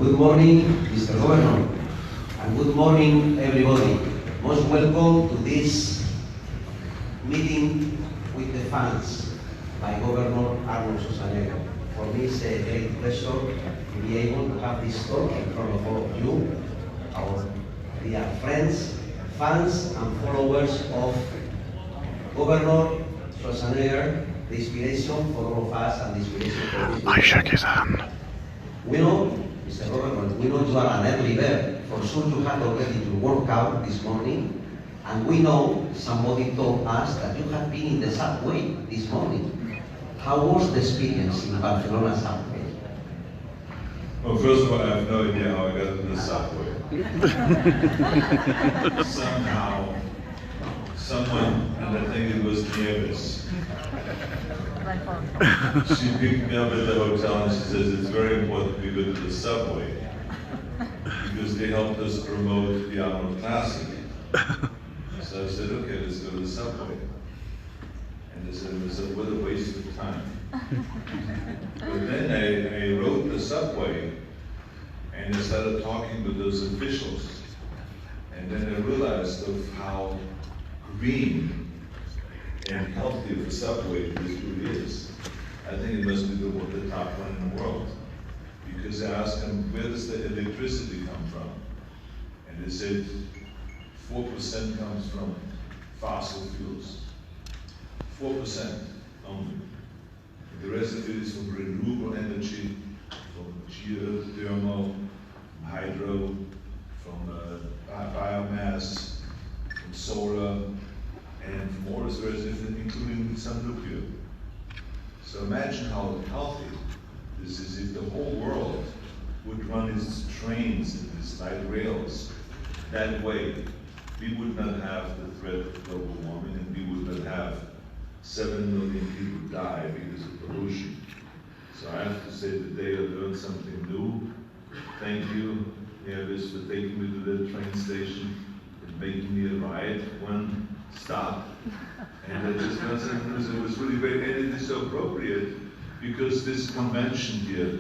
Good morning, Mr. Governor, and good morning, everybody. Most welcome to this meeting with the fans by Governor Arnold Schwarzenegger. For me, it's a great pleasure to be able to have this talk in front of all of you, our dear friends, fans, and followers of Governor Schwarzenegger, the inspiration for all of us and the inspiration for this. I shook his hand. We know, Mr. Governor, we know you are an early bird. For sure you had already your workout this morning. And we know somebody told us that you had been in the subway this morning. How was the experience in Barcelona subway? Well, first of all, I have no idea how I got into the subway. Somehow, someone, and I think it was Nieves, she picked me up at the hotel and she says, it's very important we go to the subway because they helped us promote the Arnold Classic. So I said, okay, let's go to the subway. And they said, what a waste of time. But then I rode the subway and I started talking with those officials. And then I realized of how green and healthy of a subway this really is. I think it must be the top one in the world. Because I asked them, where does the electricity come from? And they said, 4% comes from fossil fuels. 4% only. The rest of it is from renewable energy, from geothermal, hydro, from biomass, from solar, and from all this rest of it, including some nuclear. So imagine how healthy this is if the whole world would run its trains and its light rails that way. We would not have the threat of global warming, and we would not have 7 million people die because of pollution. So I have to say today I learned something new. Thank you, Nieves, for taking me to the train station and making me a ride one stop. And I just learned something new. It was really great, and it is so appropriate because this convention here,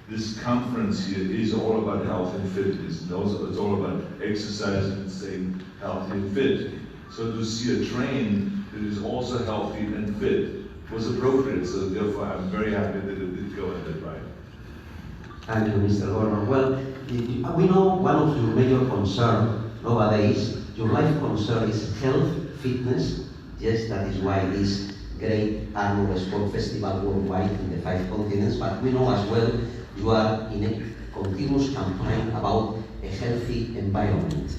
this conference here is all about health and fitness. And also it's all about exercising and staying healthy and fit. So to see a train that is also healthy and fit was appropriate. So therefore I'm very happy that it did go in that ride. Thank you, Mr. Governor. Well, we know one of your major concerns nowadays, your life concern is health, fitness. Yes, that is why this great annual sport festival worldwide in the 5 continents, but we know as well you are in a continuous campaign about a healthy environment.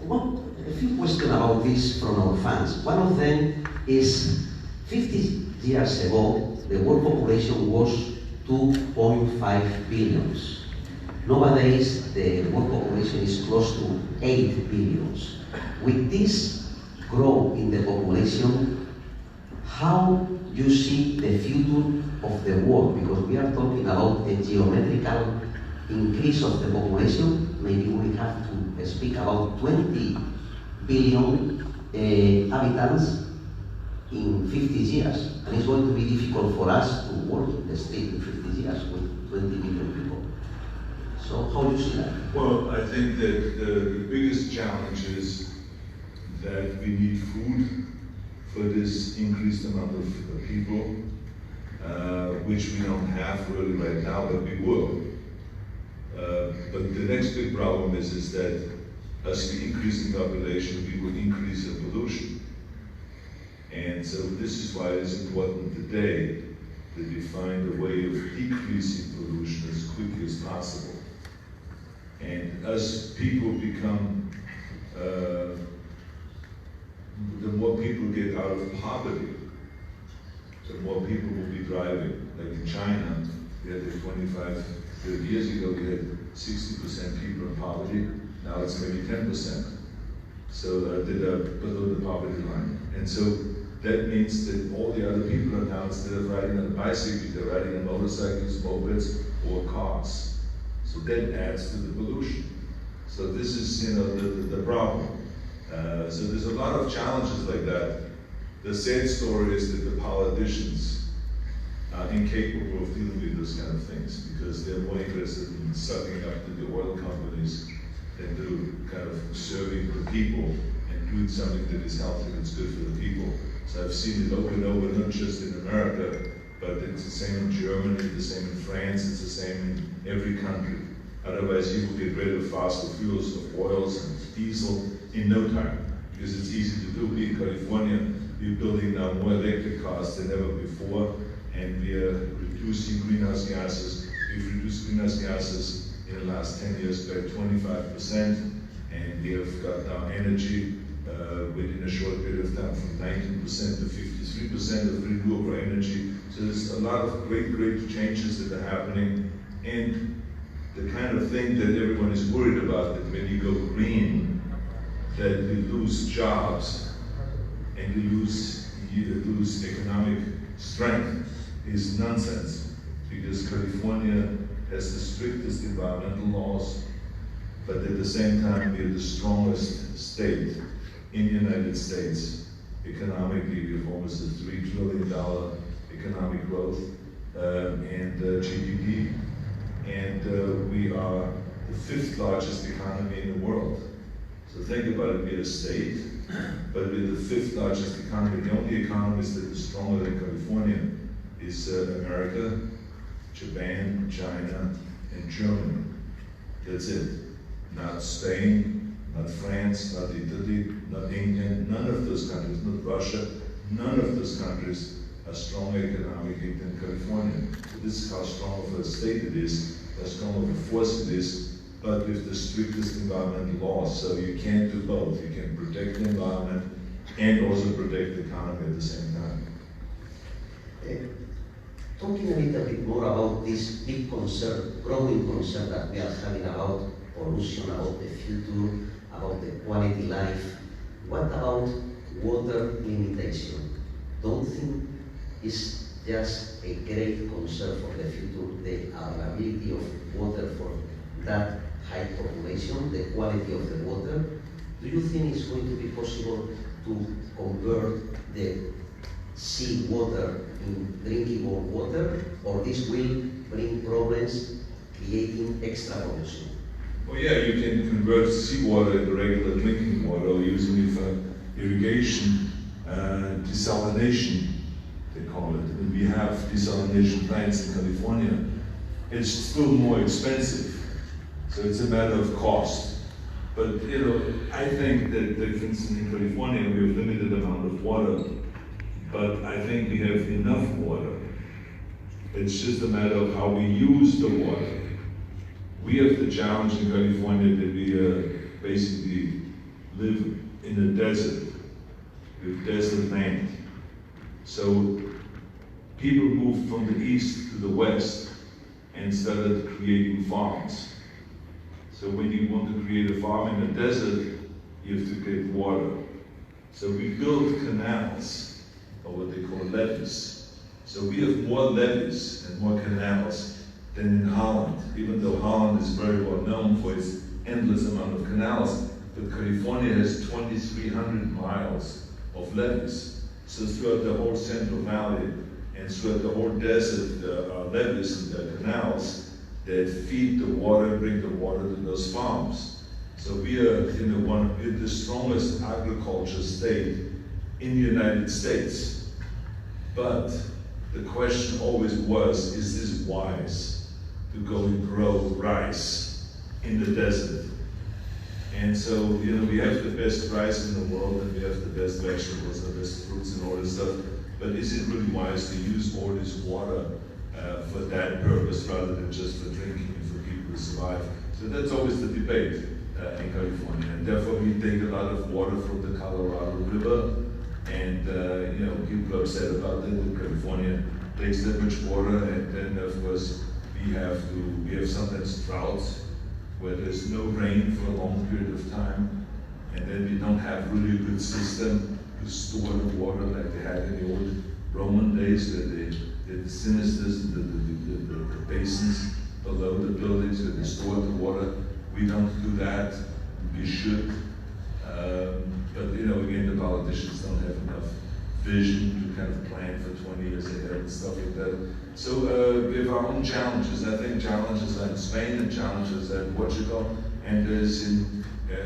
Well, a few questions about this from our fans. One of them is 50 years ago, the world population was 2.5 billion. Nowadays, the world population is close to 8 billion. With this growth in the population, how you see the future of the world? Because we are talking about a geometrical increase of the population. Maybe we have to speak about 20 billion inhabitants in 50 years. And it's going to be difficult for us to work in the state in 50 years with 20 billion people. So how do you see that? Well, I think that the biggest challenge is that we need food for this increased amount of people, which we don't have really right now, but we will. But the next big problem is that as we increase in population, we will increase in pollution. And so this is why it's important today that we find a way of decreasing pollution as quickly as possible. And as people become, the more people get out of poverty, the more people will be driving. Like in China, we had 25, 30 years ago, we had 60% people in poverty. Now it's maybe 10%. So they're below the poverty line. And so that means that all the other people are now, instead of riding on a bicycle, they're riding on motorcycles, mopeds, or cars. So that adds to the pollution. So this is, the problem. So there's a lot of challenges like that. The sad story is that the politicians are incapable of dealing with those kind of things because they're more interested in sucking up to the oil companies than to kind of serving the people and doing something that is healthy and is good for the people. So I've seen it over and over, not just in America, but it's the same in Germany, it's the same in France, it's the same in every country. Otherwise you will get rid of fossil fuels, of oils and diesel in no time, because it's easy to do. We in California, we're building now more electric cars than ever before, and we are reducing greenhouse gases. We've reduced greenhouse gases in the last 10 years by 25%, and we have got now energy within a short period of time from 19% to 53% of renewable energy. So there's a lot of great changes that are happening, and the kind of thing that everyone is worried about, that when you go green, that you lose jobs and you lose economic strength, is nonsense, because California has the strictest environmental laws, but at the same time we are the strongest state in the United States. Economically, we have almost a $3 trillion economic growth and GDP, and we are the 5th largest economy in the world. So think about it, we're a state, but we're the 5th largest economy. The only economies that are stronger than California is America, Japan, China, and Germany. That's it. Not Spain, not France, not Italy, not England, none of those countries, not Russia, none of those countries are stronger economically than California. So this is how strong of a state it is, how strong of a force it is, but with the strictest environmental laws. So you can't do both. You can protect the environment and also protect the economy at the same time. Talking a little bit more about this big concern, growing concern that we are having about pollution, about the future, about the quality life. What about water limitation? Don't think it's just a great concern for the future, the availability of water for that high population, the quality of the water? Do you think it's going to be possible to convert the sea water in drinkable water, or this will bring problems creating extra pollution? Well, yeah, you can convert seawater into regular drinking water or using it for irrigation, desalination, they call it. And we have desalination plants in California. It's still more expensive, so it's a matter of cost. But you know, I think that, for instance, in California we have limited amount of water, but I think we have enough water. It's just a matter of how we use the water. We have the challenge in California that we basically live in a desert, with desert land. So people moved from the east to the west and started creating farms. So when you want to create a farm in a desert, you have to get water. So we build canals, or what they call levees. So we have more levees and more canals than in Holland, even though Holland is very well known for its endless amount of canals. But California has 2,300 miles of levees. So throughout the whole Central Valley and throughout the whole desert, are levees and canals that feed the water, bring the water to those farms. So we are in the strongest agriculture state in the United States. But the question always was, is this wise to go and grow rice in the desert? And so, we have the best rice in the world, and we have the best vegetables, and the best fruits and all this stuff. But is it really wise to use all this water for that purpose rather than just for drinking and for people to survive? So that's always the debate in California. And therefore we take a lot of water from the Colorado River. And people are upset about that. California takes that much water, and then of course we have sometimes droughts where there's no rain for a long period of time, and then we don't have really good system to store the water like they had in the old Roman days, where they did the sinisters and the basins below the buildings where they stored the water. We don't do that. We should. But again, the politicians don't have enough vision to kind of plan for 20 years ahead and stuff like that. So we have our own challenges. I think challenges are in Spain and challenges are in Portugal, and there's in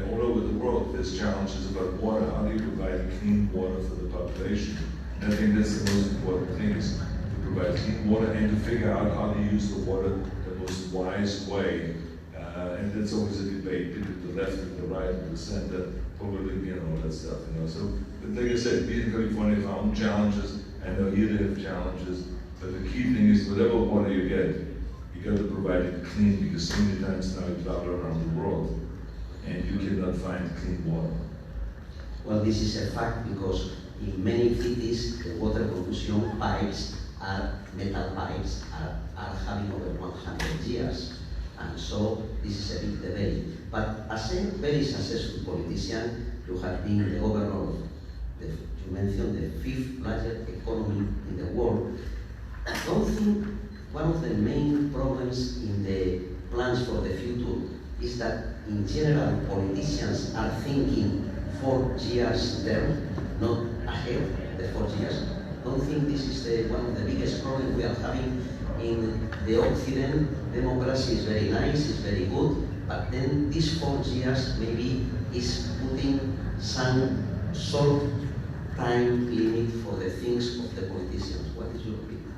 all over the world there's challenges about water. How do you provide clean water for the population? And I think that's the most important thing, is to provide clean water and to figure out how to use the water the most wise way. And that's always a debate, people to the left and the right and the center, probably, all that stuff, So, but like I said, we in California have our own challenges. I know here they have challenges, but the key thing is whatever water you get, you got to provide it clean, because so many times now you travel around the world and you cannot find clean water. Well, this is a fact, because in many cities the water pollution pipes are metal pipes, are having over 100 years. And so this is a big debate. But as a very successful politician, you have been the governor of, you mentioned, the 5th largest economy in the world. I don't think one of the main problems in the plans for the future is that in general politicians are thinking 4 years term, not ahead of the 4 years. I don't think this is one of the biggest problems we are having in the Occident. Democracy is very nice, it's very good, but then these 4 years maybe is putting some short time limit for the things of the politicians. What is your opinion?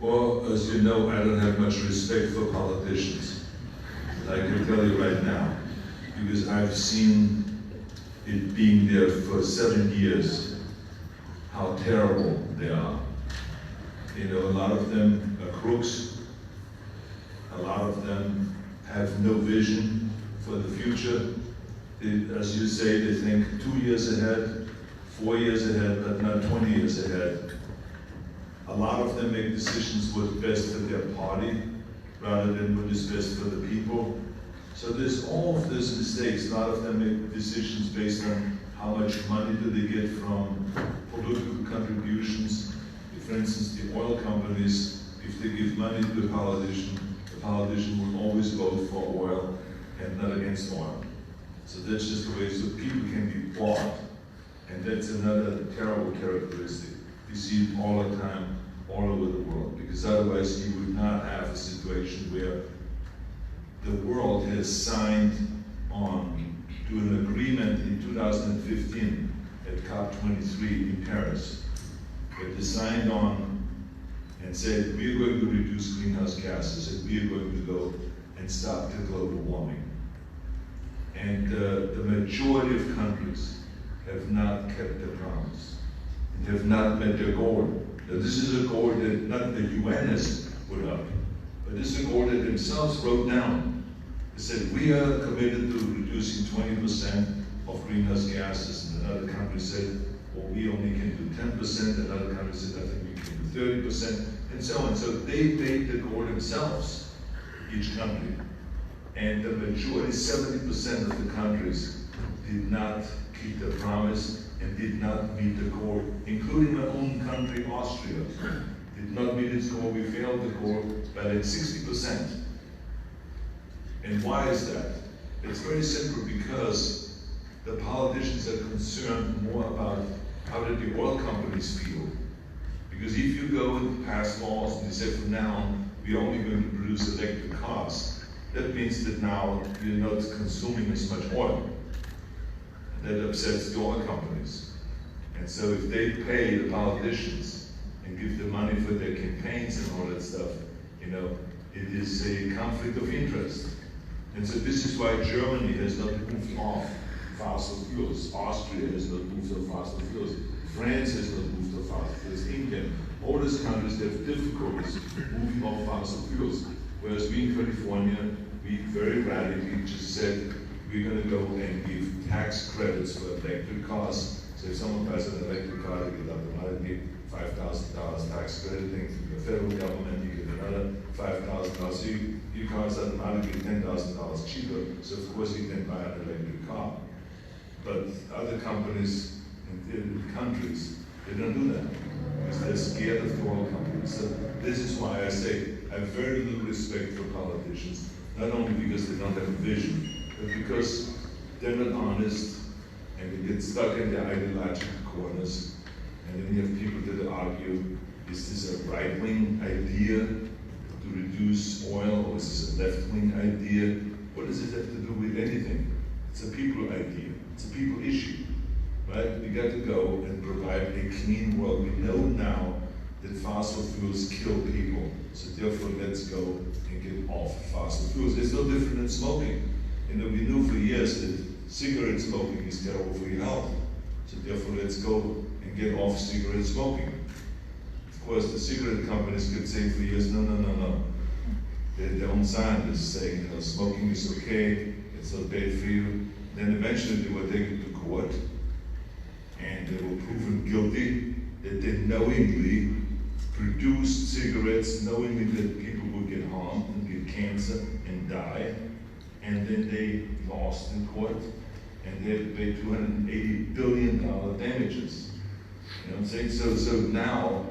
Well, as you know, I don't have much respect for politicians. I can tell you right now, because I've seen it being there for 7 years, how terrible they are. A lot of them are crooks. A lot of them have no vision for the future. As you say, they think 2 years ahead, 4 years ahead, but not 20 years ahead. A lot of them make decisions what's best for their party rather than what is best for the people. So there's all of those mistakes. A lot of them make decisions based on how much money do they get from political contributions. For instance, the oil companies, if they give money to the politician will always vote for oil and not against oil. So that's just the way, so people can be bought. And that's another terrible characteristic. You see it all the time, all over the world, because otherwise you would not have a situation where the world has signed on to an agreement in 2015 at COP23 in Paris. They signed on and said, we are going to reduce greenhouse gases and we are going to go and stop the global warming. And the majority of countries have not kept their promise and have not met their goal. Now, this is a goal that not the UN has put up, but this is a goal that themselves wrote down. They said, we are committed to reducing 20% of greenhouse gases, and another country said, well, we only can do 10%, another country said, I think we can do 30%, and so on. So they made the goal themselves, each country. And the majority, 70% of the countries, did not keep the promise and did not meet the goal, including my own country, Austria. Did not meet its goal. We failed the goal by like 60%. And why is that? It's very simple, because the politicians are concerned more about how did the oil companies feel. Because if you go and pass laws and you say from now on, we're only going to produce electric cars, that means that now you're not consuming as much oil. And that upsets the oil companies. And so if they pay the politicians and give them money for their campaigns and all that stuff, it is a conflict of interest. And so this is why Germany has not moved off fossil fuels. Austria has not moved off fossil fuels. France has not moved off fossil fuels. England, all these countries have difficulties moving off fossil fuels. Whereas we in California, we very radically just said, we're going to go and give tax credits for electric cars. So if someone buys an electric car, they get automatically $5,000 tax credit. From the federal government, you get another $5,000. So your car is automatically $10,000 cheaper. So of course you can buy an electric car. But other companies in countries, they don't do that because they're scared of the oil companies. So this is why I say I have very little respect for politicians, not only because they don't have a vision, but because they're not honest and they get stuck in their ideological corners. And then you have people that argue, is this a right-wing idea to reduce oil, or is this a left-wing idea? What does it have to do with anything? It's a people idea, it's a people issue, right? We got to go and provide a clean world. We know now that fossil fuels kill people, so therefore let's go and get off fossil fuels. It's no different than smoking. You know, we knew for years that cigarette smoking is terrible for your health, so therefore let's go and get off cigarette smoking. Of course, the cigarette companies could say for years, no, no, no, no. Their own scientists saying, you know, smoking is okay, it's not bad for you. Then eventually they were taken to court, and they were proven guilty that they knowingly produced cigarettes, knowingly that people would get harmed and get cancer and die, and then they lost in court, and they had to pay $280 billion damages. You know what I'm saying? So now,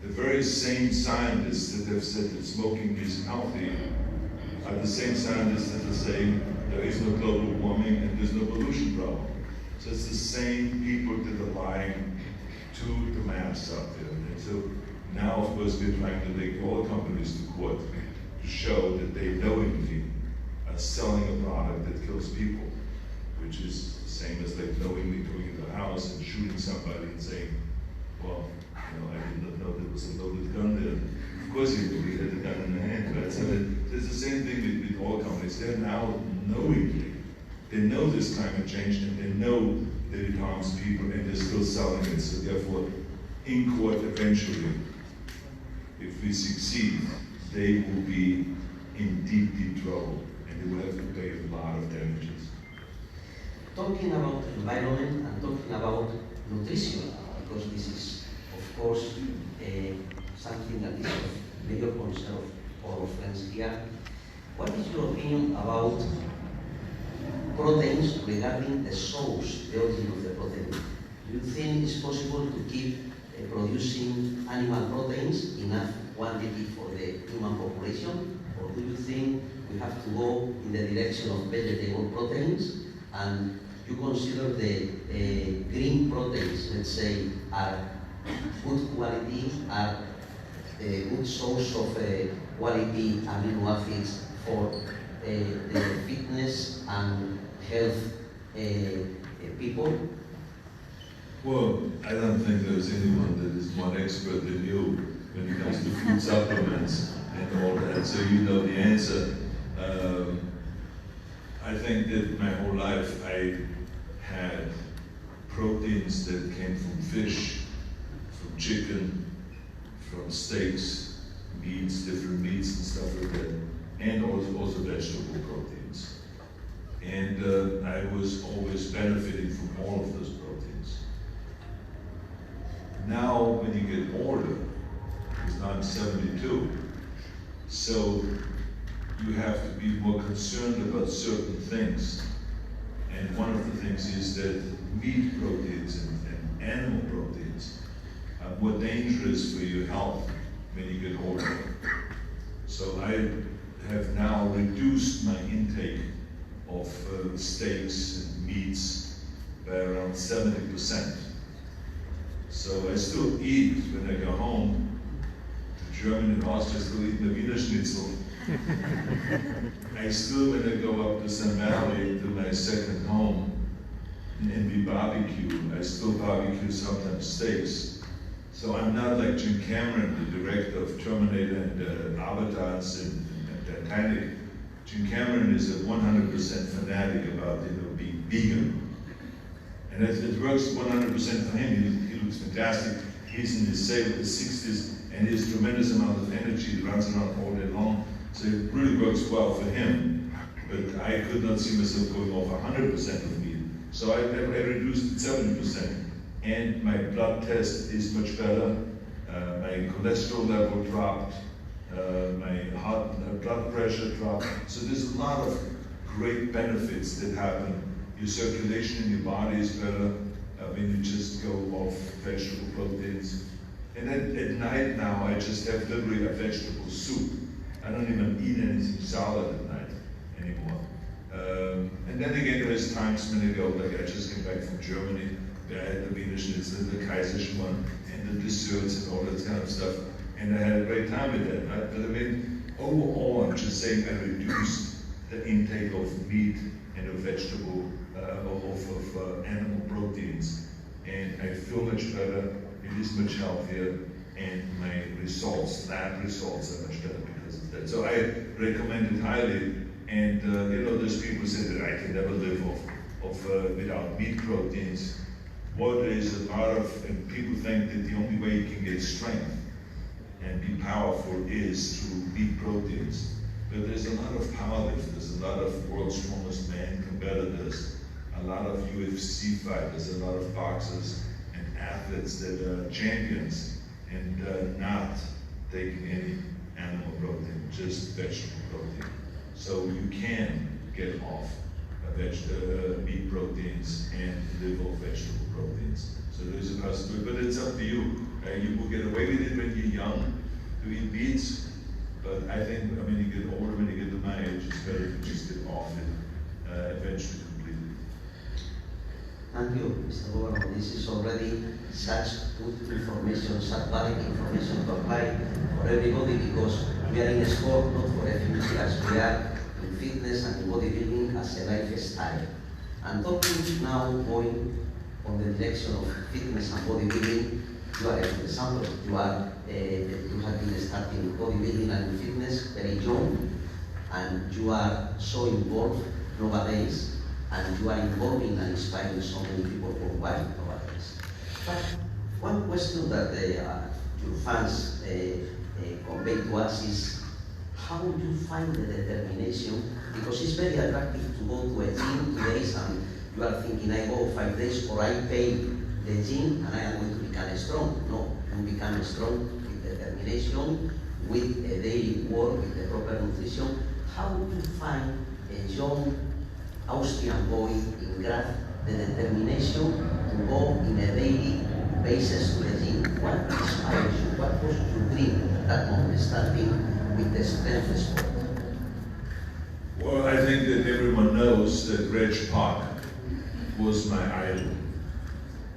the very same scientists that have said that smoking is healthy are the same scientists that are saying there is no global warming and there's no pollution problem. So it's the same people that are lying to the mass out there. And so now, of course, we're trying to take all companies to court to show that they knowingly are selling a product that kills people, which is the same as like knowingly going into a house and shooting somebody and saying, well, you know, I did not know there was a loaded gun there. Of course he knew he had the gun in the hand, right? So there's the same thing with oil companies. They're now knowingly, they know there's climate change and they know that it harms people and they're still selling it. So therefore, in court eventually, if we succeed, they will be in deep, deep trouble and they will have to pay a lot of damages. Talking about environment and talking about nutrition, because this is, of course, something that is of major concern of all friends here. What is your opinion about proteins regarding the source, the origin of the protein? Do you think it's possible to keep producing animal proteins enough quantity for the human population? Or do you think we have to go in the direction of vegetable proteins? And you consider the green proteins, let's say, are good quality, are a good source of quality amino acids for the fitness and health people? Well, I don't think there's anyone that is more expert than you when it comes to food supplements and all that, so you know the answer. I think that my whole life I had proteins that came from fish, from chicken, from steaks, meats, different meats and stuff like that, and also vegetable proteins. And I was always benefiting from all of those proteins. Now, when you get older, because now I'm 72, so you have to be more concerned about certain things. And one of the things is that meat proteins and animal proteins are more dangerous for your health when you get older. So I have now reduced my intake of steaks and meats by around 70%. So I still eat when I go home to Germany and Austria, I still eat the Wiener Schnitzel. I still, when I go up to Sun Valley to my second home and we barbecue, I still barbecue sometimes steaks. So I'm not like Jim Cameron, the director of Terminator and Avatars and Titanic. Jim Cameron is a 100% fanatic about being vegan. And it works 100% for him. He looks fantastic. He's in his 60s and he has tremendous amount of energy. He runs around all day long. So it really works well for him. But I could not see myself going off 100% of meat. So I reduced it 70%. And my blood test is much better. My cholesterol level dropped. My blood pressure dropped. So there's a lot of great benefits that happen. Your circulation in your body is better when you just go off vegetable proteins. And then at night now, I just have literally a vegetable soup. I don't even eat anything solid at night anymore. And then again, there's times when I go, like I just came back from Germany, I had the Wiener Schnitzel, the Kaiserschmarrn, and the desserts and all that kind of stuff. And I had a great time with that. Right? But I mean, overall, I'm just saying I reduced the intake of meat and of vegetable, of animal proteins. And I feel much better, it is much healthier, and my results, lab results are much better because of that. So I recommend it highly. And you know, there's people who say that I can never live without meat proteins. Well, there's a lot of, and people think that the only way you can get strength and be powerful is through meat proteins. But there's a lot of powerlifters, a lot of world's strongest man competitors, a lot of UFC fighters, a lot of boxers and athletes that are champions and not taking any animal protein, just vegetable protein. So you can get off meat proteins and live off vegetable proteins. So there's a possibility, but it's up to you. You will get away with it when you're young to eat meats, but I think, I mean, you get older, when you get to my age, it's better to just get off it eventually completely. Thank you, Mr. Governor. This is already such good information, such valid information to apply for everybody, because we are in a sport not for enthusiasts. We are in fitness and in bodybuilding as a lifestyle. And talking now, going on the direction of fitness and bodybuilding, you are an example. You have been starting bodybuilding and fitness very young, and you are so involved nowadays, and you are involving and inspiring so many people worldwide nowadays. But one question that your fans convey to us is, how do you find the determination? Because it's very attractive to go to a gym 2 days and you are thinking, I go 5 days, or I pay the gym and I am going to become strong. No, you become strong with determination, with a daily work, with the proper nutrition. How do you find a young Austrian boy in Graz the determination to go in a daily basis to the gym? What inspires you? What was your dream at that moment, starting with the strength sport? Well, I think that everyone knows that Reg Park was my idol.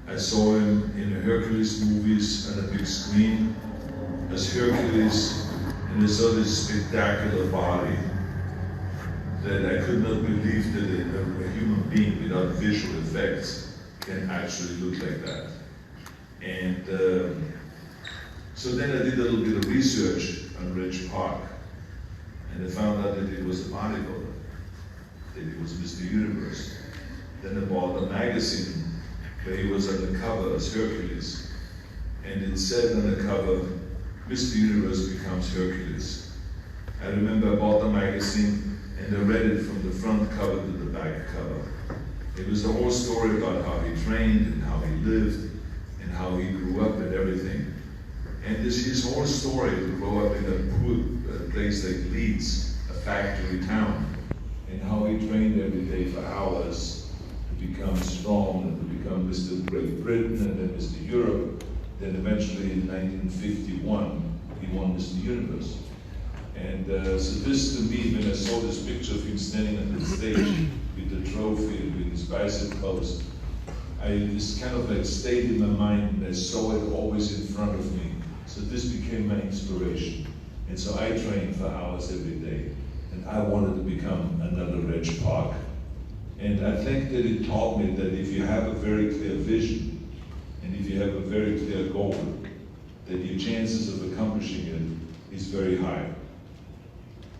I saw him in the Hercules movies on a big screen as Hercules, and I saw this spectacular body that I could not believe that a human being without visual effects can actually look like that. And so then I did a little bit of research on Reg Park, and I found out that he was a bodybuilder, that he was Mr. Universe. Then I bought a magazine where he was on the cover as Hercules, and it said on the cover, Mr. Universe becomes Hercules. I remember I bought the magazine and I read it from the front cover to the back cover. It was the whole story about how he trained and how he lived and how he grew up and everything. And this his whole story to grow up in a poor place like Leeds, a factory town, and how he trained every day for hours to become strong and to become Mr. Great Britain and then Mr. Europe. Then eventually in 1951, he won Mr. Universe. And so this to me, when I saw this picture of him standing on the stage with the trophy and with his bicep post, this kind of like stayed in my mind, and I saw it always in front of me. So this became my inspiration. And so I trained for hours every day. And I wanted to become another Reg Park. And I think that it taught me that if you have a very clear vision, and if you have a very clear goal, that your chances of accomplishing it is very high.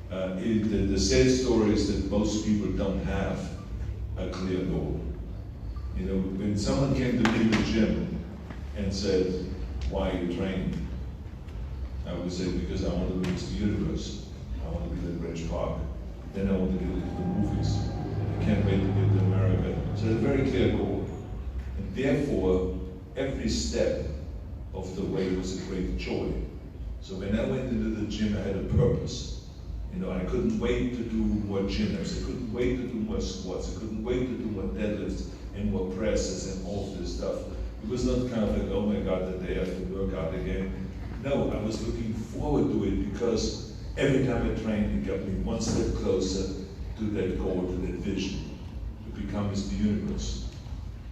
The sad story is that most people don't have a clear goal. You know, when someone came to me in the gym and said, why are you training? I would say, because I want to be Mr. Universe. I want to be like Reg Park. Then I want to get into the movies. I can't wait to get to America. So it's a very clear goal. And therefore, every step of the way was a great joy. So when I went into the gym, I had a purpose. You know, I couldn't wait to do more gym-ups. I couldn't wait to do more squats. I couldn't wait to do more deadlifts and more presses and all this stuff. It was not kind of like, oh my God, that they have to work out again. No, I was looking forward to it because every time I trained, it got me one step closer to that goal, to that vision, to become Mr. Universe.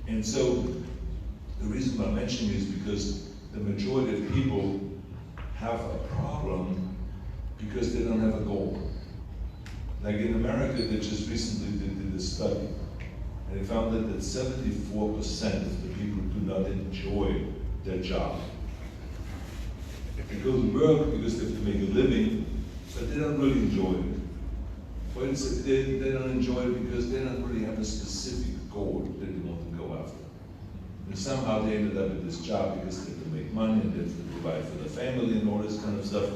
And so The reason I'm mentioning is because the majority of people have a problem because they don't have a goal. Like in America, they just recently did a study, and they found that 74% of the people do not enjoy their job. They go to work because they have to make a living, but they don't really enjoy it. Or they don't enjoy it because they don't really have a specific goal that they want to go after. And somehow they ended up at this job because they have to make money and they have to provide for the family and all this kind of stuff,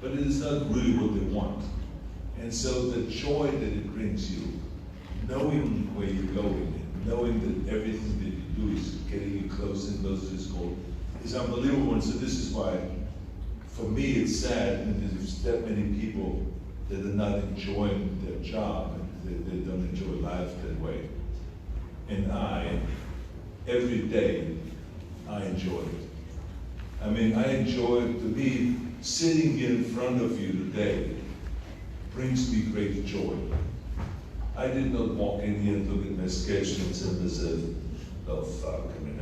but it is not really what they want. And so the joy that it brings you, knowing where you're going, and knowing that everything that you do is getting you close and close to this goal, is unbelievable. And so this is why, for me, it's sad that there's that many people that are not enjoying their job and they don't enjoy life that way. And every day, I enjoy it. I mean, I enjoy it. To me, sitting here in front of you today brings me great joy. I did not walk in here and look at my schedule and say, oh fuck, I mean,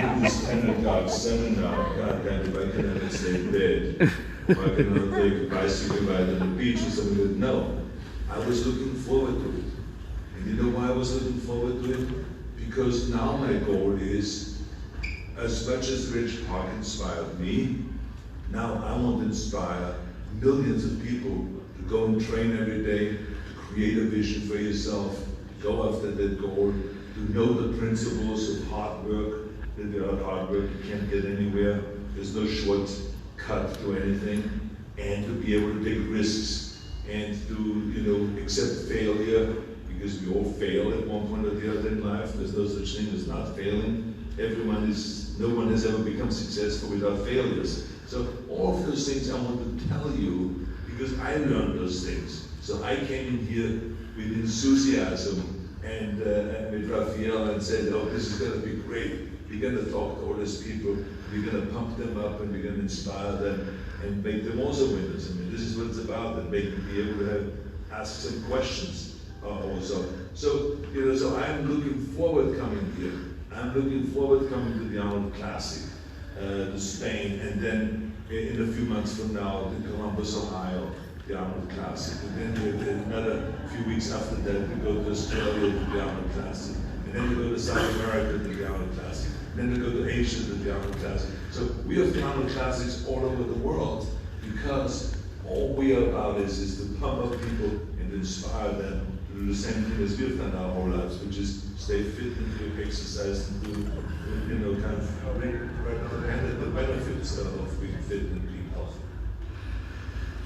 and this 10 o'clock seminar, God damn, if I can ever stay in bed, if I can take a bicycle ride on the beach or something. No, I was looking forward to it. And you know why I was looking forward to it? Because now my goal is, as much as Rich Park inspired me, now I want to inspire millions of people to go and train every day, to create a vision for yourself, go after that goal, to know the principles of hard work. That without hard work you can't get anywhere. There's no shortcut to anything. And to be able to take risks and to accept failure, because we all fail at one point or the other in life. There's no such thing as not failing. No one has ever become successful without failures. So all of those things I want to tell you because I learned those things. So I came in here with enthusiasm and with Raphael and said, oh, this is going to be great. We're going to talk to all these people. We're going to pump them up and we're going to inspire them and make them also winners. I mean, this is what it's about, and make them be able to ask some questions also. So, so I'm looking forward coming here. I'm looking forward coming to the Arnold Classic, to Spain, and then in a few months from now, to Columbus, Ohio, the Arnold Classic. And then another few weeks after that, we go to Australia to the Arnold Classic. And then we go to South America to the Arnold Classic. And then we go to Asia to the Arnold Classic. So we have the Arnold Classics all over the world because all we are about is to pump up people and inspire them to do the same thing as we've done our whole lives, which is stay fit and do exercise and do, kind of and the benefits of being fit and being healthy.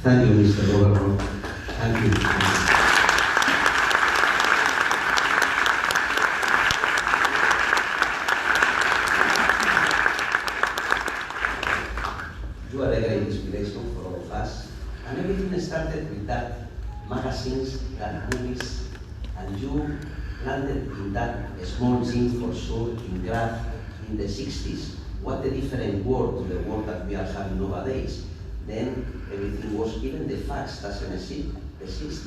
Thank you, Mr. Arnold. Thank you. You are a great inspiration for all of us. And everything started with that magazines, that movies, and you landed in that small gym for sure in Graz in the 60s. What a different world to the world that we are having nowadays. Then everything was, even the fax doesn't exist.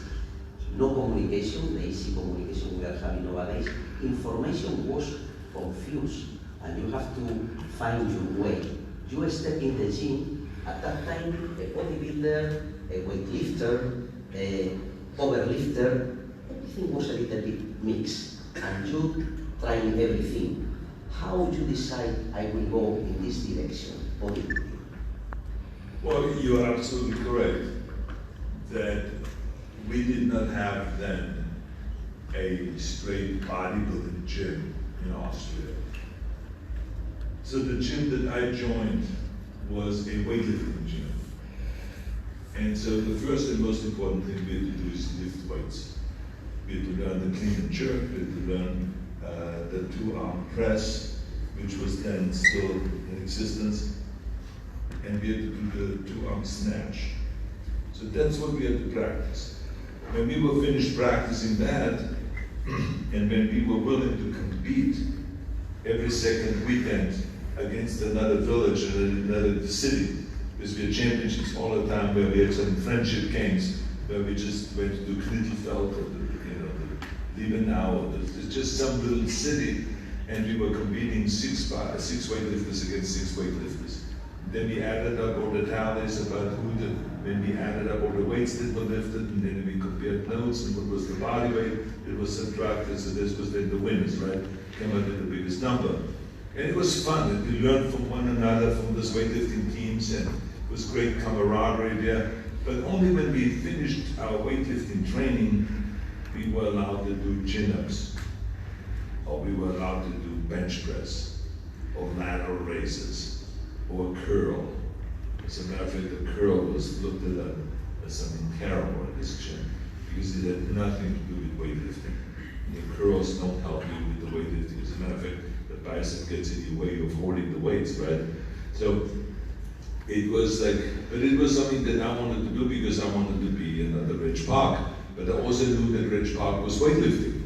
No communication, the easy communication we are having nowadays. Information was confused, and you have to find your way. You step in the gym, at that time, a bodybuilder, a weightlifter, a overlifter, everything was a little bit mixed, and you trying everything. How would you decide I will go in this direction? Well, you are absolutely correct that we did not have then a straight bodybuilding gym in Austria. So the gym that I joined was a weightlifting gym. And so the first and most important thing we had to do is lift weights. We had to learn the clean and jerk, we had to learn the 2-arm press, which was then still in existence, and we had to do the 2-arm snatch. So that's what we had to practice. When we were finished practicing that, and when we were willing to compete every second weekend against another village and another city, because we had championships all the time where we had some friendship games where we just went to do Knittelfeld or the Liebenau, or just some little city, and we were competing six weightlifters against six weightlifters. Then we added up all the tallies about when we added up all the weights that were lifted, and then we compared notes and what was the body weight, it was subtracted, so this was then the winners, right? Came out with the biggest number. And it was fun, and we learned from one another, from those weightlifting teams, and it was great camaraderie there. But only when we finished our weightlifting training, we were allowed to do chin-ups, or we were allowed to do bench press, or lateral raises, or curl. As a matter of fact, the curl was looked at as something terrible in this gym, because it had nothing to do with weightlifting. The curls don't help you with the weightlifting. As a matter of fact, the bicep gets in the way of holding the weights, right? So it was like, but it was something that I wanted to do because I wanted to be another Rich Park. But I also knew that Rich Park was weightlifting.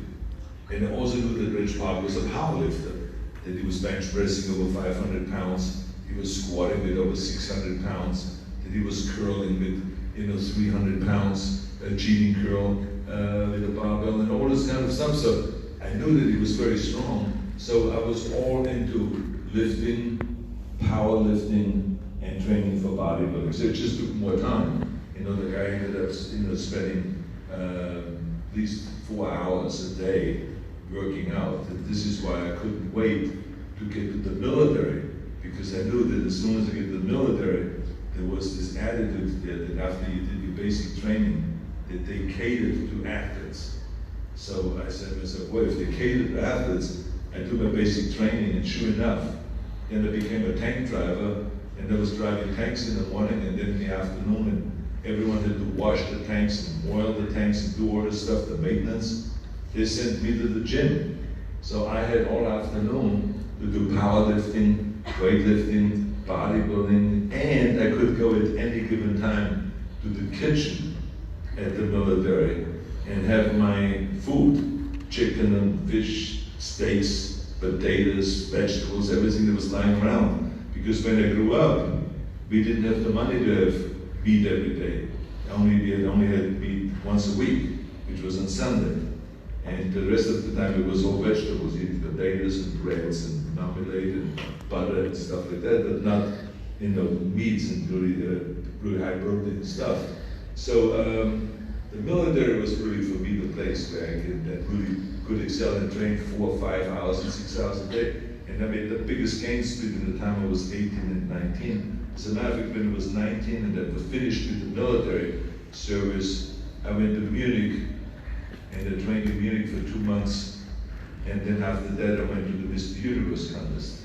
And I also knew that Rich Park was a powerlifter, that he was bench pressing over 500 pounds, he was squatting with over 600 pounds, that he was curling with 300 pounds, a cheating curl with a barbell and all this kind of stuff. So I knew that he was very strong. So I was all into lifting, powerlifting, and training for bodybuilding. So it just took more time. The guy ended up spending at least 4 hours a day working out. And this is why I couldn't wait to get to the military, because I knew that as soon as I get to the military, there was this attitude there that after you did your basic training, that they catered to athletes. So I said to myself, well, if they catered to athletes, I do my basic training, and sure enough, then I became a tank driver, and I was driving tanks in the morning and then in the afternoon, and everyone had to wash the tanks and oil the tanks and do all this stuff, the maintenance. They sent me to the gym. So I had all afternoon to do powerlifting, weightlifting, bodybuilding, and I could go at any given time to the kitchen at the military and have my food, chicken and fish, steaks, potatoes, vegetables, everything that was lying around. Because when I grew up, we didn't have the money to have meat every day. We only had meat once a week, which was on Sunday. And the rest of the time it was all vegetables, eating potatoes and breads and marmalade and butter and stuff like that, but not meats and really high protein stuff. So the military was really for me the place where I could excel and train 4 or 5 hours and 6 hours a day. And I made the biggest gains between the time I was 18 and 19. As a matter of fact, when I was 19 and I was finished with the military service, I went to Munich and I trained in Munich for 2 months. And then after that, I went to the Mr. Universe contest.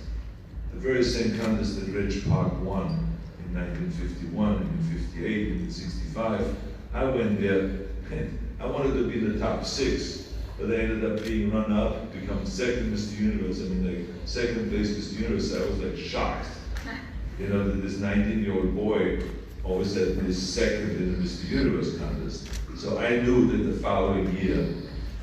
The very same contest that Reg Park won in 1951 and in 58 and in 65. I went there and I wanted to be in the top 6. But I ended up being run-up, become second Mr. Universe. I mean, like second place Mr. Universe. I was like shocked, that this 19-year-old boy always had this second in the Mr. Universe contest. So I knew that the following year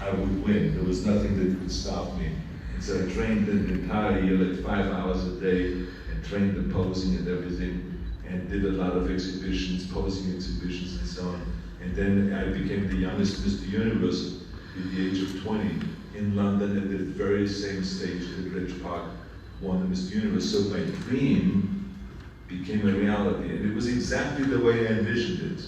I would win. There was nothing that could stop me. And so I trained the entire year, like 5 hours a day, and trained the posing and everything, and did a lot of exhibitions, posing exhibitions and so on. And then I became the youngest Mr. Universe at the age of 20 in London at the very same stage that Reg Park won the Mr. Universe. So my dream became a reality, and it was exactly the way I envisioned it.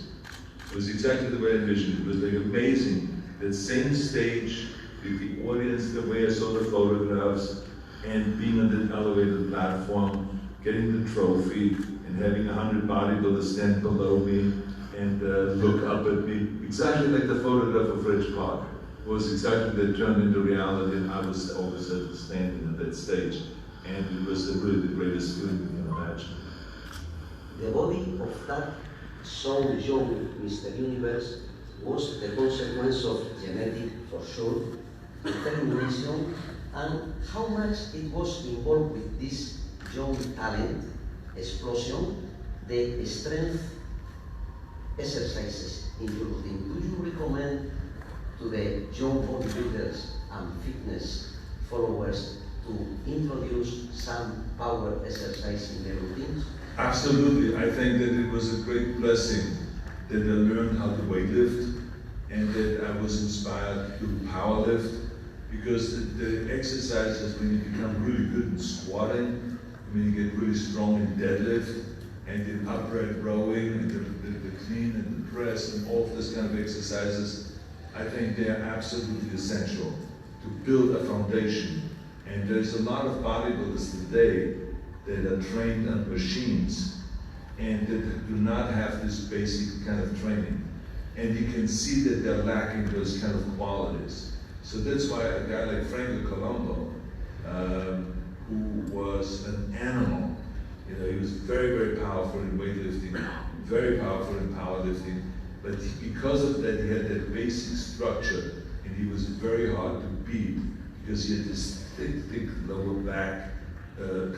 It was exactly the way I envisioned it. It was like amazing, that same stage with the audience, the way I saw the photographs, and being on the elevated platform, getting the trophy, and having 100 bodybuilders stand below me and look up at me, exactly like the photograph of Reg Park. Was exactly that turned into reality, and I was always standing at that stage, and it was really the greatest feeling you can imagine. The body of that so young Mr. Universe was the consequence of genetic, for sure, determination, and how much it was involved with this young talent, explosion, the strength exercises in your routine. Do you recommend to the young bodybuilders and fitness followers to introduce some power exercise in their routines? Absolutely. I think that it was a great blessing that I learned how to weightlift and that I was inspired to powerlift, because the exercises, when you become really good in squatting, when you get really strong in deadlift, and in upright rowing, and the clean and the press, and all of this kind of exercises, I think they are absolutely essential to build a foundation. And there's a lot of bodybuilders today that are trained on machines and that do not have this basic kind of training. And you can see that they're lacking those kind of qualities. So that's why a guy like Franco Colombo, who was an animal, you know, he was very, very powerful in weightlifting, very powerful in powerlifting, but because of that, he had that basic structure, and he was very hard to beat because he had this thick lower back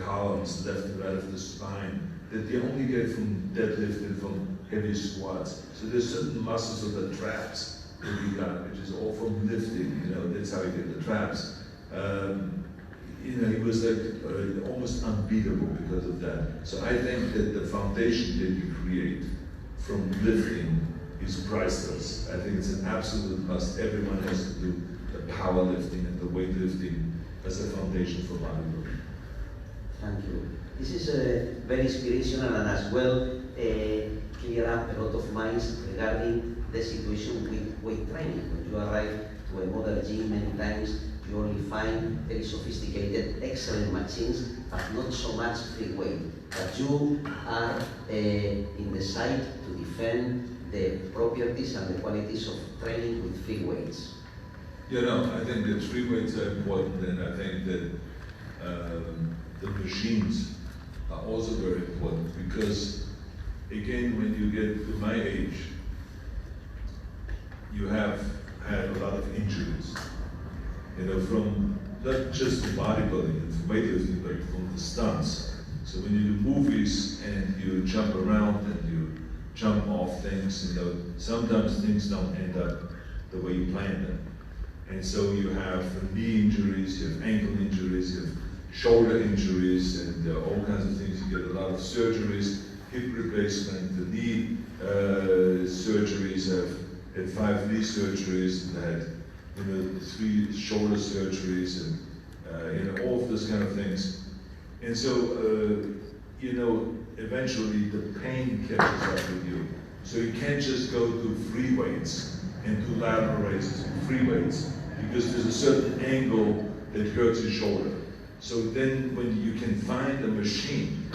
columns left and right of the spine that you only get from deadlift and from heavy squats. So there's certain muscles of the traps that he got, which is all from lifting, you know, that's how you get the traps. You know, he was like almost unbeatable because of that. So I think that the foundation that you create from lifting is priceless. I think it's an absolute must. Everyone has to do the powerlifting and the weightlifting as a foundation for bodybuilding. Thank you. This is very inspirational and as well clear up a lot of minds regarding the situation with weight training. When you arrive to a model gym many times, you only find very sophisticated, excellent machines, but not so much free weight. But you are in the side to defend the properties and the qualities of training with free weights. You know, I think that free weights are important, and I think that the machines are also very important because, again, when you get to my age, you have had a lot of injuries. You know, from not just from bodybuilding and from weightlifting, but from the stunts. So when you do movies and you jump around and you jump off things, you know, sometimes things don't end up the way you planned them. And so you have knee injuries, you have ankle injuries, you have shoulder injuries, and all kinds of things. You get a lot of surgeries, hip replacement, the knee surgeries. I've had 5 knee surgeries, and I had 3 shoulder surgeries, and all of those kind of things. And so, eventually the pain catches up with you. So you can't just go to free weights and do lateral raises and free weights because there's a certain angle that hurts your shoulder. So then when you can find a machine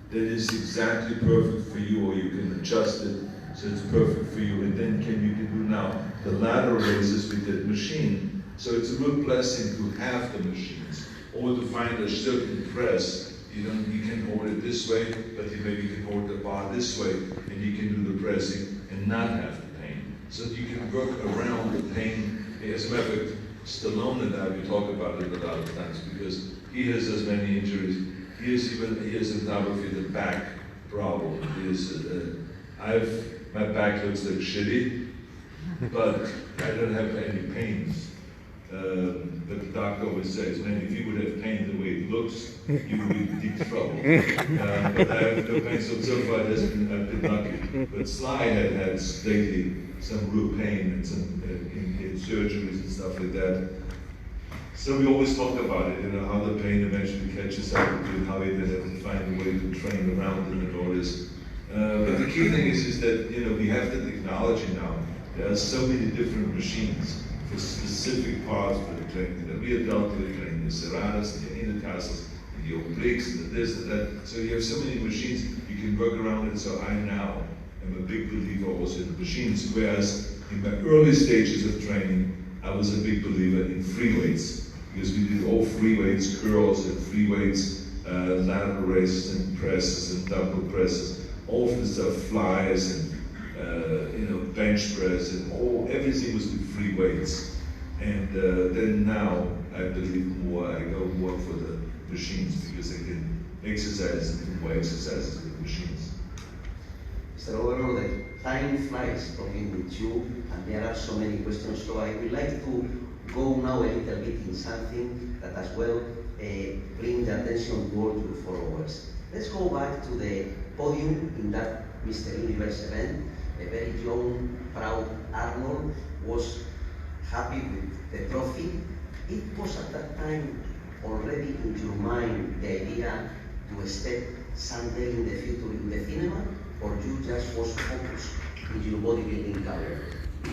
that is exactly perfect for you, or you can adjust it so it's perfect for you, and then you can do now the lateral raises with that machine. So it's a real blessing to have the machines, or to find a certain press. You can hold it this way, but you maybe can hold the bar this way, and you can do the pressing and not have the pain. So you can work around the pain. As a matter of fact, Stallone and I, we talk about it a lot of times because he has as many injuries. He has on top of it a back problem. My back looks like shitty, but I don't have any pains. But the doctor always says, man, if you would have pain the way it looks, you would be in deep trouble. But I have no pain, so far I've been lucky. But Sly had lately some real pain and some in surgeries and stuff like that. So we always talk about it, how the pain eventually catches up with you, and how they then have to find a way to train around it and all this. But the key thing is that we have the technology now. There are so many different machines for specific parts for the training. We adult training the serratas, the intercastles, the obliques, and the this and that. So you have so many machines, you can work around it. So I now am a big believer also in machines, whereas in my early stages of training, I was a big believer in free weights, because we did all free weights, curls and free weights, lateral raises and presses and double presses, all of the stuff, flies and bench press and everything was with free weights. And then now I believe I go more for the machines because I can exercise and do more exercises with machines. Mr. Arnold, the time flies talking with you, and there are so many questions. So I would like to go now a little bit in something that as well bring the attention to all your followers. Let's go back to the podium in that Mr. Universe event. A very young, proud Arnold was happy with the trophy, It was at that time already in your mind the idea to step someday in the future in the cinema, or you just was focused in your bodybuilding career?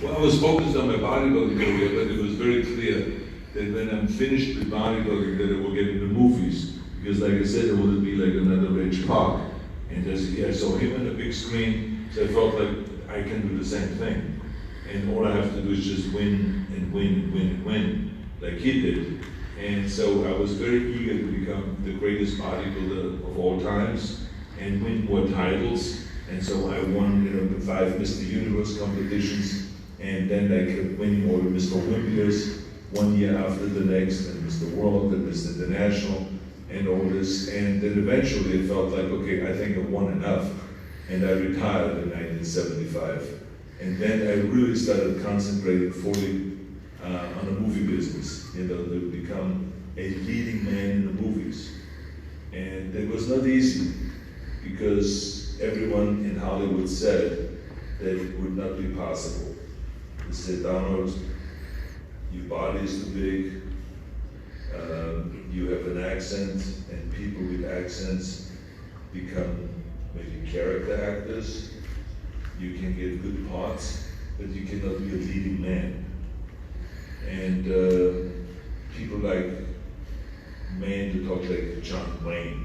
Well, I was focused on my bodybuilding career, but it was very clear that when I'm finished with bodybuilding, that I will get into movies. Because like I said, it wouldn't be like another Rich Park. And I saw him on the big screen, so I felt like I can do the same thing. And all I have to do is just win and win and win and win, like he did. And so I was very eager to become the greatest bodybuilder of all times and win more titles. And so I won, the 5 Mr. Universe competitions, and then I kept winning all the Mr. Olympias, one year after the next, and Mr. World and Mr. International, and all this. And then eventually I felt like, okay, I think I've won enough. And I retired in 1975. And then I really started concentrating fully on the movie business, to become a leading man in the movies. And it was not easy, because everyone in Hollywood said that it would not be possible. They said, Arnold, your body is too big, you have an accent, and people with accents become maybe character actors. You can get good parts, but you cannot be a leading man. And people like men to talk like John Wayne.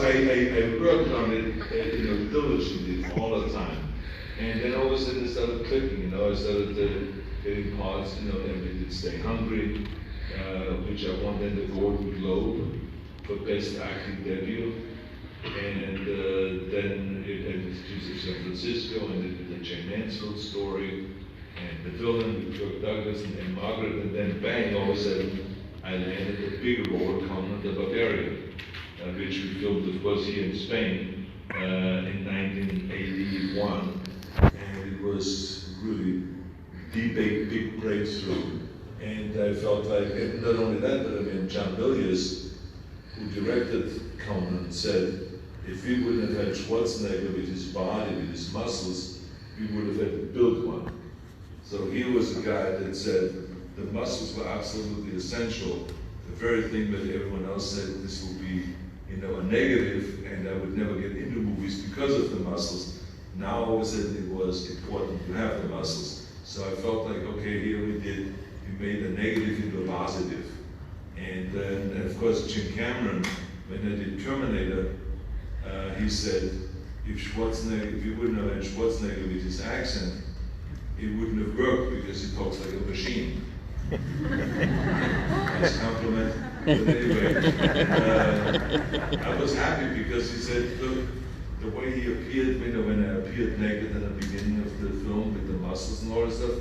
I worked on it, diligently all the time. And then all of a sudden it started clicking, I started getting parts, and we did Stay Hungry, which I won then the Golden Globe for Best Acting Debut. And then it was San Francisco, and then the Jane Mansfield story, and the villain with Kirk Douglas and Margaret, and then bang, all of a sudden I landed a big role, Conan the Barbarian, which we filmed, of course, here in Spain in 1981, and it was really the big breakthrough. And I felt like, and not only that, but John Milius, who directed Conan, said, if we wouldn't have had Schwarzenegger with his body, with his muscles, we would have had to build one. So he was a guy that said the muscles were absolutely essential. The very thing that everyone else said this will be, a negative, and I would never get into movies because of the muscles. Now all of a sudden it was important to have the muscles. So I felt like, okay, here we made a negative into a positive. And then, of course, Jim Cameron, when I did Terminator, he said, if you wouldn't have had Schwarzenegger with his accent, it wouldn't have worked because he talks like a machine. Nice compliment. But anyway, I was happy because he said, look, the way he appeared, when I appeared naked in the beginning of the film with the muscles and all that stuff,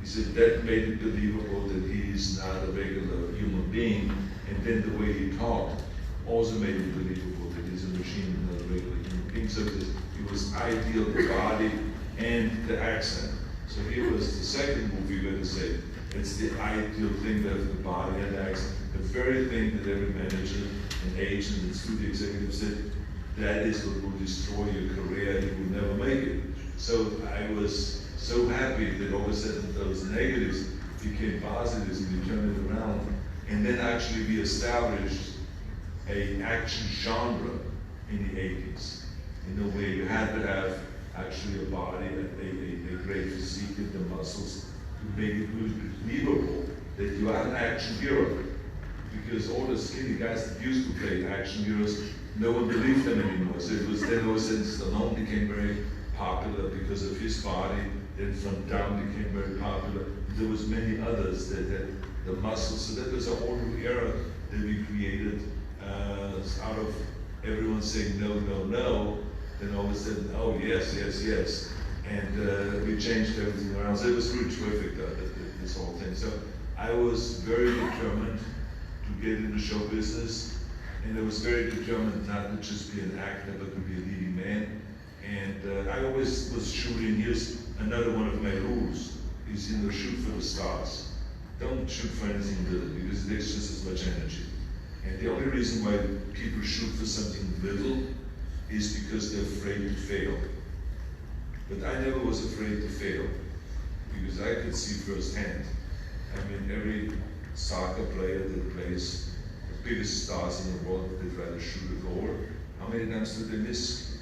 he said that made it believable that he's not a regular human being. And then the way he talked also made it believable that he's a machine and not a regular human being. So it was ideal, the body and the accent. So here was the second movie where they say it's the ideal thing to have the body and the accent. The very thing that every manager and agent and studio executive said, that is what will destroy your career, you will never make it. So I was so happy that all of a sudden those negatives became positives and we turned it around. And then actually we established an action genre in the 80s. In a way you had to have actually a body, a great physique and the muscles to make it really believable that you are an action hero. Because all the skinny guys that used to play action heroes, no one believed them anymore. So it was then all of a sudden Stallone became very popular because of his body, then Van Damme became very popular. There was many others that had the muscles, so that was a whole new era that we created out of everyone saying no, no, no, then all of a sudden, oh yes, yes, yes. And we changed everything around. So it was really terrific, this whole thing. So I was very determined to get into show business. And I was very determined not to just be an actor, but to be a leading man. And I always was shooting. Here's another one of my rules, is shoot for the stars. Don't shoot for anything little, because it takes just as much energy. And the only reason why people shoot for something little is because they're afraid to fail. But I never was afraid to fail, because I could see firsthand. I mean, every soccer player that plays biggest stars in the world, they try to shoot a goal. How many times do they miss?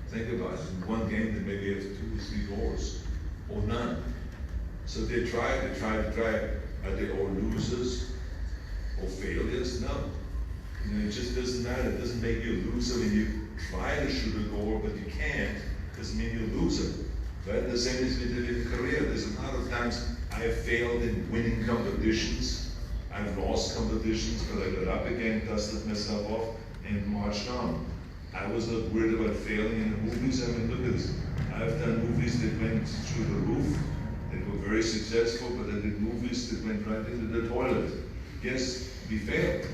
Think about it. In one game, they maybe have 2 or 3 goals, or none. So they try. Are they all losers or failures? No. It just doesn't matter. It doesn't make you a loser when you try to shoot a goal, but you can't. It doesn't mean you're a loser. Right? The same as we did in career. There's a lot of times I have failed in winning competitions. I've lost competitions, but I got up again, dusted myself off, and marched on. I was not worried about failing in the movies. I mean, look at this. I've done movies that went through the roof, that were very successful, but I did movies that went right into the toilet. Yes, we failed.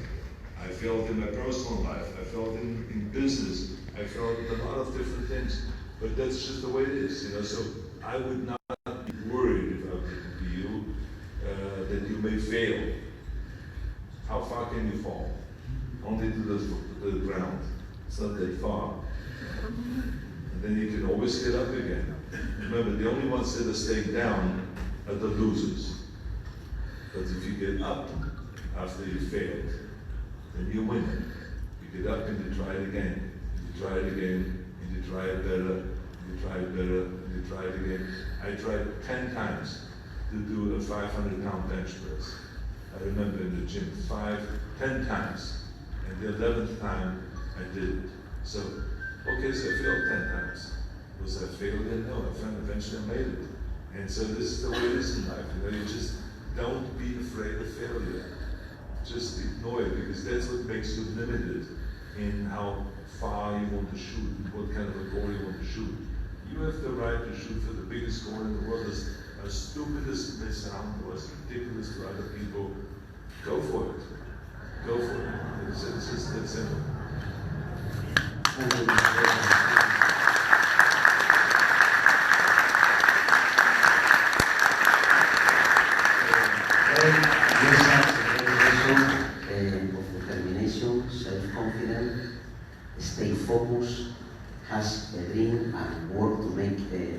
I failed in my personal life. I failed in business. I failed in a lot of different things. But that's just the way it is, So I would not be worried, if I could be you, that you may fail. How far can you fall? Only to the ground. It's not that far. And then you can always get up again. Remember, the only ones that are staying down are the losers. But if you get up after you failed, then you win. You get up and you try it again. You try it again, and you try it better, and you try it better, and you try it again. I tried 10 times to do a 500-pound bench press. I remember in the gym 10 times, and the 11th time I did it. So, okay, so I failed 10 times. Was I failure? No, eventually I made it. And so this is the way it is in life. You just don't be afraid of failure. Just ignore it, because that's what makes you limited in how far you want to shoot, what kind of a goal you want to shoot. You have the right to shoot for the biggest goal in the world. As stupid as it may sound, or as ridiculous to other people, go for it. Go for it. It's just that simple. Of determination, self-confidence, stay focused, has a dream and work to make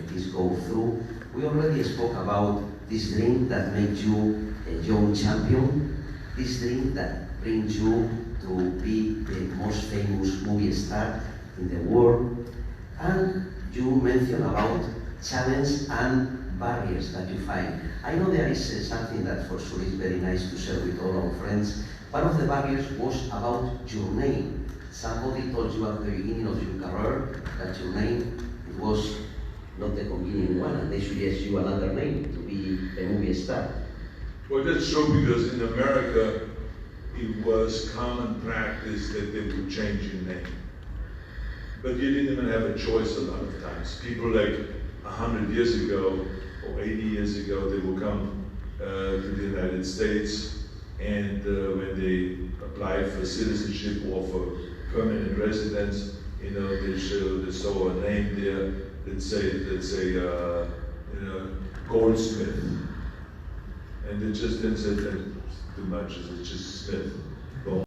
this go through. We already spoke about this dream that made you a young champion, this dream that brings you to be the most famous movie star in the world, and you mentioned about challenge and barriers that you find. I know there is something that for sure is very nice to share with all our friends. One of the barriers was about your name. Somebody told you at the beginning of your career that your name, it was not the convenient one, and they suggest you another name to be a movie star. Well, that's true, because in America, it was common practice that they would change your name. but you didn't even have a choice a lot of times. People like 100 years ago or 80 years ago, they would come to the United States, and when they applied for citizenship or for permanent residence, you know, they saw a name there that say Goldsmith, and they just didn't say that too much. It's just Smith. Boom.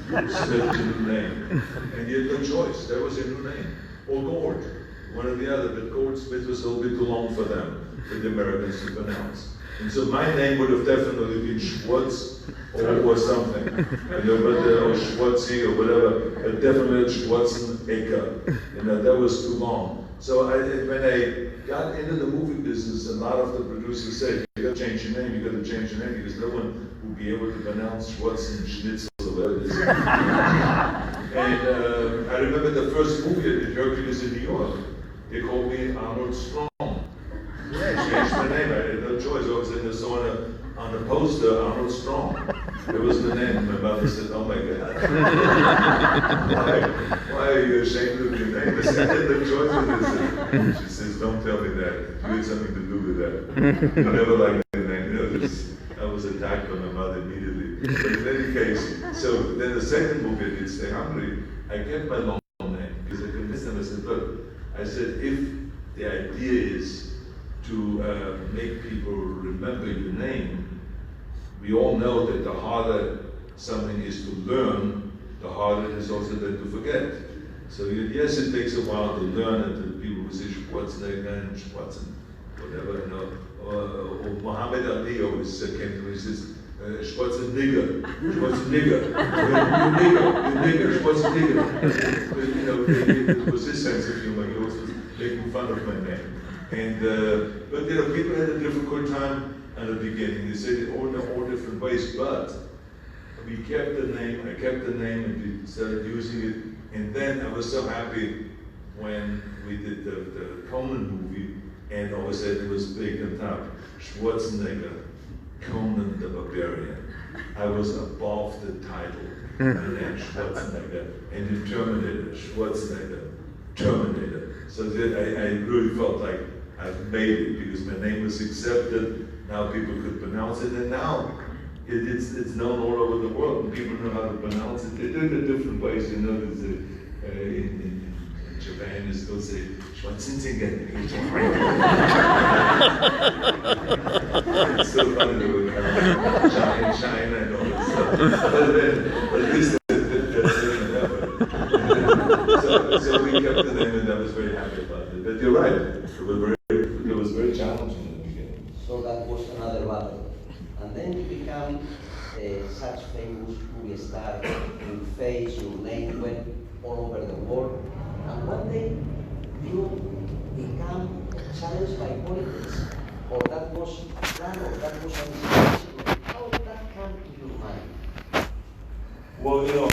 Smith is a new name, and you had no choice. That was your new name, or Gold, one or the other. But Goldsmith was a little bit too long for them, for the Americans to pronounce. And so my name would have definitely been Schwartz or something, you know, or Schwartzy or whatever, but definitely Schwarzenegger. You know, that was too long. So when I got into the movie business, a lot of the producers said, you got to change your name, you got to change your name, because no one will be able to pronounce Schwarzenegger or whatever it is. And I remember the first movie I did, Hercules in New York. They called me Arnold Strong. I changed my name. I had no choice. I was in the saw on the poster, Arnold Strong. That was the name. My mother said, "Oh my God, why are you ashamed of your name?" I said, "I had no choice with this." She says, "Don't tell me that. You had something to do with that. I never liked the name." You know, I was attacked by my mother immediately. But in any case, so then the second movie I did, Stay Hungry, I kept my long name because I convinced them. I said, "Look," I said, "if the idea is to make people remember your name, we all know that the harder something is to learn, the harder it is also then to forget. So yes, it takes a while to learn it, and people will say Schwarzenegger and Schwarzen, whatever, you know, or Muhammad Ali always came to me and says, Schwarzenegger, Schwarzenegger, you nigger, Schwarzenegger." But, you know, it was his sense of humor. He always was making fun of my name. And but you know, people had a difficult time at the beginning. They said it all in all different ways, but we kept the name. I kept the name, and we started using it. And then I was so happy when we did the Conan movie, and all of a sudden it was big on top. Schwarzenegger, Conan the Barbarian. I was above the title. And then Schwarzenegger, and the Terminator, Schwarzenegger, Terminator. So that I really felt like I've made it, because my name was accepted. Now people could pronounce it, and now it's known all over the world, and people know how to pronounce it. They do it in different ways. You know, there's in Japan they still say Schwarzenegger. It's so funny to in China and all that stuff. But at least so we kept the name, and I was very happy about it. But you're right, it was very challenging in the beginning. So that was another battle. And then you become such famous movie star, your face, your name went all over the world. And one day you become challenged by politics, or that was a plan, or that was an inspiration. How did that come to your mind? Well, you know,